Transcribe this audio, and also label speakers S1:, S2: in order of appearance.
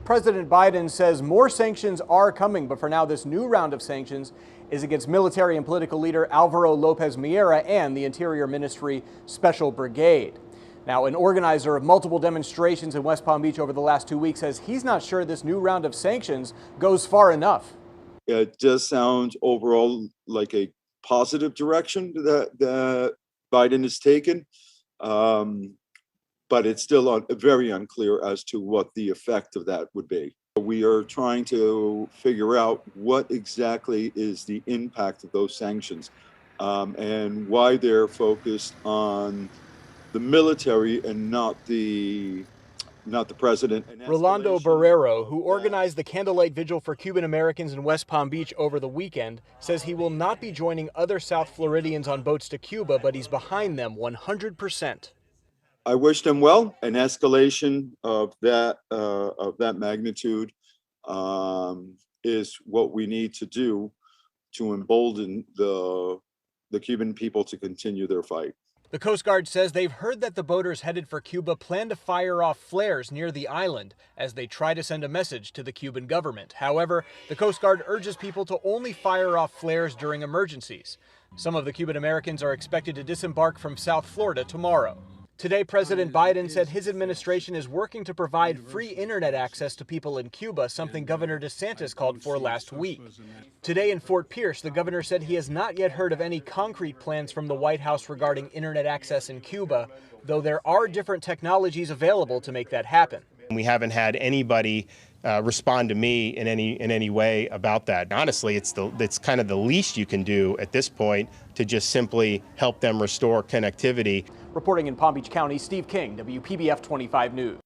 S1: President Biden says more sanctions are coming, but for now, this new round of sanctions is against military and political leader Alvaro Lopez Miera and the Interior Ministry Special Brigade. Now, an organizer of multiple demonstrations in West Palm Beach over the last 2 weeks says he's not sure this new round of sanctions goes far enough.
S2: It does sound overall like a positive direction that Biden has taken, but it's still very unclear as to what the effect of that would be. We are trying to figure out what exactly is the impact of those sanctions and why they're focused on the military and not the president.
S1: Rolando Barrero, who organized the candlelight vigil for Cuban Americans in West Palm Beach over the weekend, says he will not be joining other South Floridians on boats to Cuba, but he's behind them 100%.
S2: I wish them well. An escalation of that magnitude is what we need to do to embolden the Cuban people to continue their fight.
S1: The Coast Guard says they've heard that the boaters headed for Cuba plan to fire off flares near the island as they try to send a message to the Cuban government. However, the Coast Guard urges people to only fire off flares during emergencies. Some of the Cuban Americans are expected to disembark from South Florida tomorrow. Today, President Biden said his administration is working to provide free internet access to people in Cuba, something Governor DeSantis called for last week. Today in Fort Pierce, the governor said he has not yet heard of any concrete plans from the White House regarding internet access in Cuba, though there are different technologies available to make that happen.
S3: We haven't had anybody respond to me in any way about that. Honestly, it's kind of the least you can do at this point to just simply help them restore connectivity.
S1: Reporting in Palm Beach County, Steve King, WPBF 25 News.